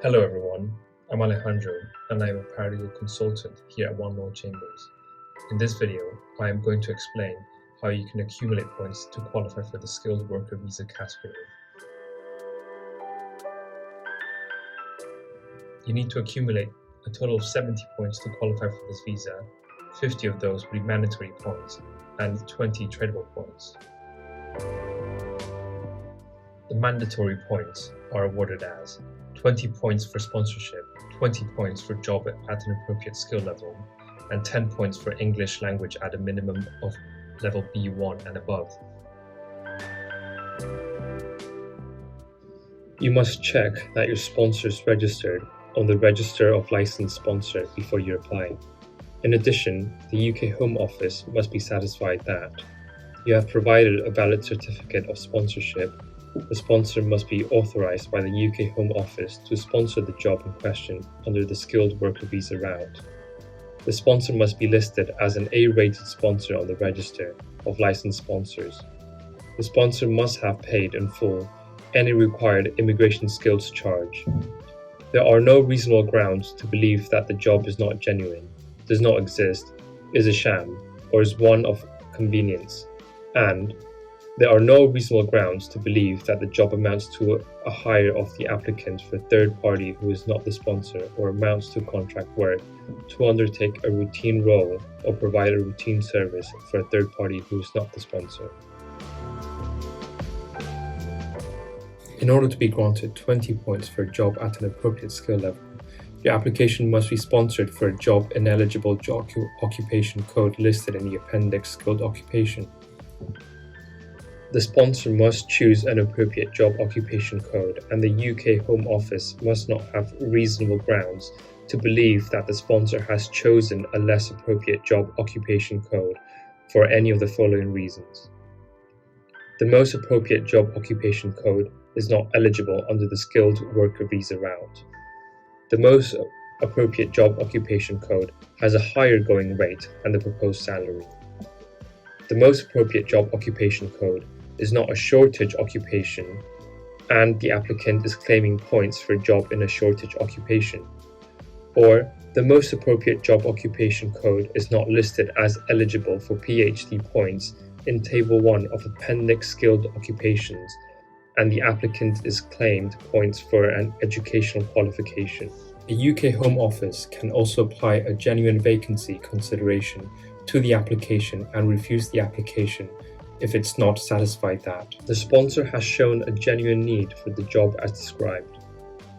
Hello everyone, I'm Alejandro and I am a paralegal consultant here at One Law Chambers. In this video, I am going to explain how you can accumulate points to qualify for the skilled worker visa category. You need to accumulate a total of 70 points to qualify for this visa. 50 of those will be mandatory points and 20 tradable points. The mandatory points are awarded as 20 points for sponsorship, 20 points for job at an appropriate skill level, and 10 points for English language at a minimum of level B1 and above. You must check that your sponsor is registered on the Register of Licensed Sponsor before you apply. In addition, the UK Home Office must be satisfied that you have provided a valid certificate of sponsorship. The sponsor must be authorised by the UK Home Office to sponsor the job in question under the skilled worker visa route. The sponsor must be listed as an A-rated sponsor on the Register of Licensed Sponsors. The sponsor must have paid in full any required immigration skills charge. There are no reasonable grounds to believe that the job is not genuine, does not exist, is a sham, or is one of convenience, and there are no reasonable grounds to believe that the job amounts to a hire of the applicant for a third party who is not the sponsor or amounts to contract work to undertake a routine role or provide a routine service for a third party who is not the sponsor. In order to be granted 20 points for a job at an appropriate skill level, your application must be sponsored for a job ineligible job occupation code listed in the appendix skilled occupation. The sponsor must choose an appropriate job occupation code, and the UK Home Office must not have reasonable grounds to believe that the sponsor has chosen a less appropriate job occupation code for any of the following reasons. The most appropriate job occupation code is not eligible under the skilled worker visa route. The most appropriate job occupation code has a higher going rate than the proposed salary. The most appropriate job occupation code is not a shortage occupation, and the applicant is claiming points for a job in a shortage occupation. Or, the most appropriate job occupation code is not listed as eligible for PhD points in Table 1 of Appendix Skilled Occupations, and the applicant is claimed points for an educational qualification. The UK Home Office can also apply a genuine vacancy consideration to the application and refuse the application if it's not satisfied that the sponsor has shown a genuine need for the job as described.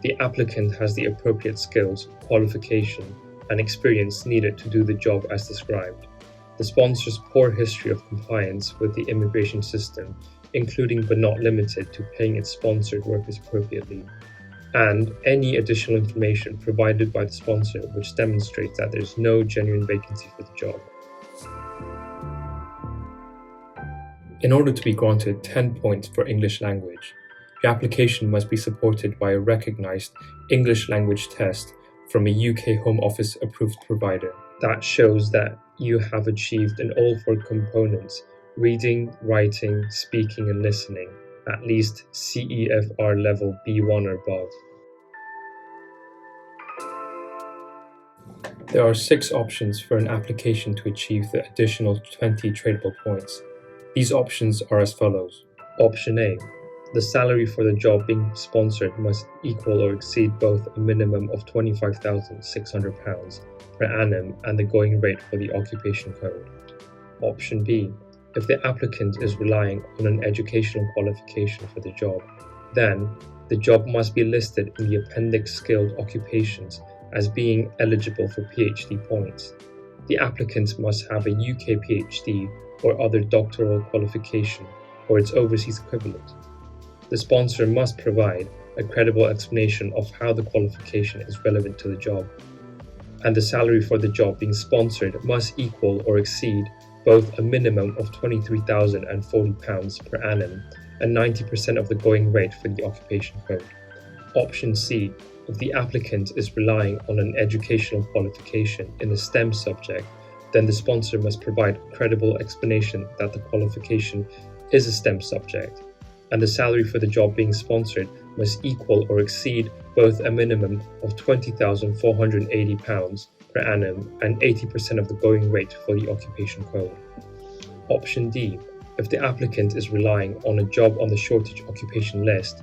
The applicant has the appropriate skills, qualification, and experience needed to do the job as described. The sponsor's poor history of compliance with the immigration system, including but not limited to paying its sponsored workers appropriately, and any additional information provided by the sponsor which demonstrates that there is no genuine vacancy for the job. In order to be granted 10 points for English language, your application must be supported by a recognised English language test from a UK Home Office approved provider that shows that you have achieved in all 4 components: reading, writing, speaking and listening, at least CEFR level B1 or above. There are 6 options for an application to achieve the additional 20 tradable points. These options are as follows. Option A. The salary for the job being sponsored must equal or exceed both a minimum of £25,600 per annum and the going rate for the occupation code. Option B. If the applicant is relying on an educational qualification for the job, then the job must be listed in the Appendix Skilled Occupations as being eligible for PhD points. The applicant must have a UK PhD or other doctoral qualification or its overseas equivalent. The sponsor must provide a credible explanation of how the qualification is relevant to the job, and the salary for the job being sponsored must equal or exceed both a minimum of £23,040 per annum and 90% of the going rate for the occupation code. Option C. If the applicant is relying on an educational qualification in a STEM subject, then the sponsor must provide a credible explanation that the qualification is a STEM subject, and the salary for the job being sponsored must equal or exceed both a minimum of £20,480 per annum and 80% of the going rate for the occupation code. Option D. If the applicant is relying on a job on the shortage occupation list,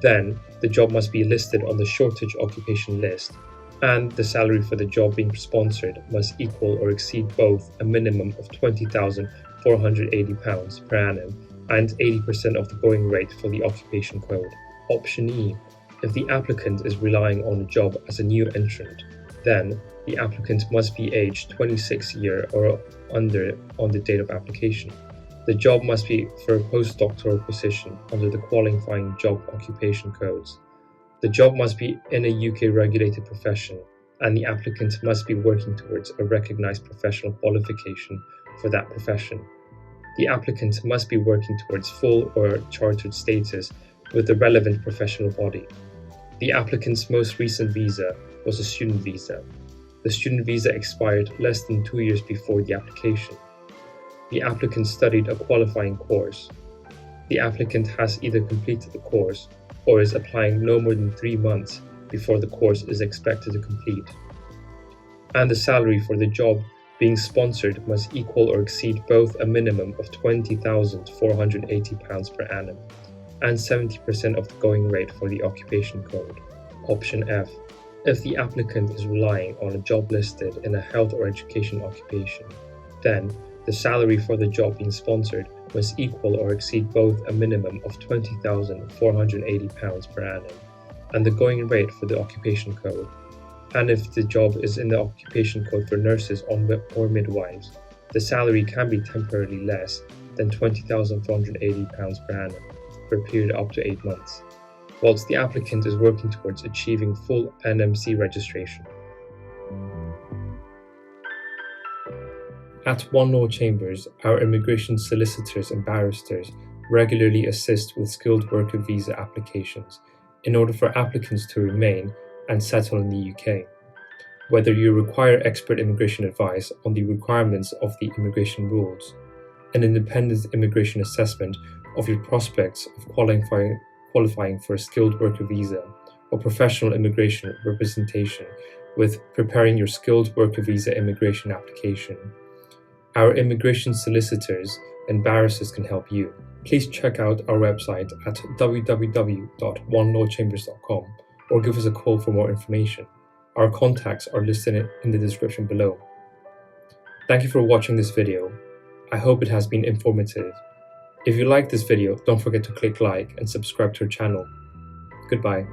then the job must be listed on the shortage occupation list, and the salary for the job being sponsored must equal or exceed both a minimum of £20,480 per annum and 80% of the going rate for the occupation code. Option E. If the applicant is relying on a job as a new entrant, then the applicant must be aged 26 years or under on the date of application. The job must be for a postdoctoral position under the qualifying job occupation codes. The job must be in a UK regulated profession, and the applicant must be working towards a recognized professional qualification for that profession. The applicant must be working towards full or chartered status with the relevant professional body. The applicant's most recent visa was a student visa. The student visa expired less than 2 years before the application. The applicant studied a qualifying course. The applicant has either completed the course or is applying no more than 3 months before the course is expected to complete. And the salary for the job being sponsored must equal or exceed both a minimum of £20,480 per annum and 70% of the going rate for the occupation code. Option F. If the applicant is relying on a job listed in a health or education occupation, then the salary for the job being sponsored must equal or exceed both a minimum of £20,480 per annum and the going rate for the occupation code. And if the job is in the occupation code for nurses or midwives, the salary can be temporarily less than £20,480 per annum for a period up to 8 months, whilst the applicant is working towards achieving full NMC registration. At One Law Chambers, our immigration solicitors and barristers regularly assist with skilled worker visa applications in order for applicants to remain and settle in the UK. Whether you require expert immigration advice on the requirements of the immigration rules, an independent immigration assessment of your prospects of qualifying for a skilled worker visa, or professional immigration representation with preparing your skilled worker visa immigration application, our immigration solicitors and barristers can help you. Please check out our website at www.onelawchambers.com or give us a call for more information. Our contacts are listed in the description below. Thank you for watching this video. I hope it has been informative. If you like this video, don't forget to click like and subscribe to our channel. Goodbye.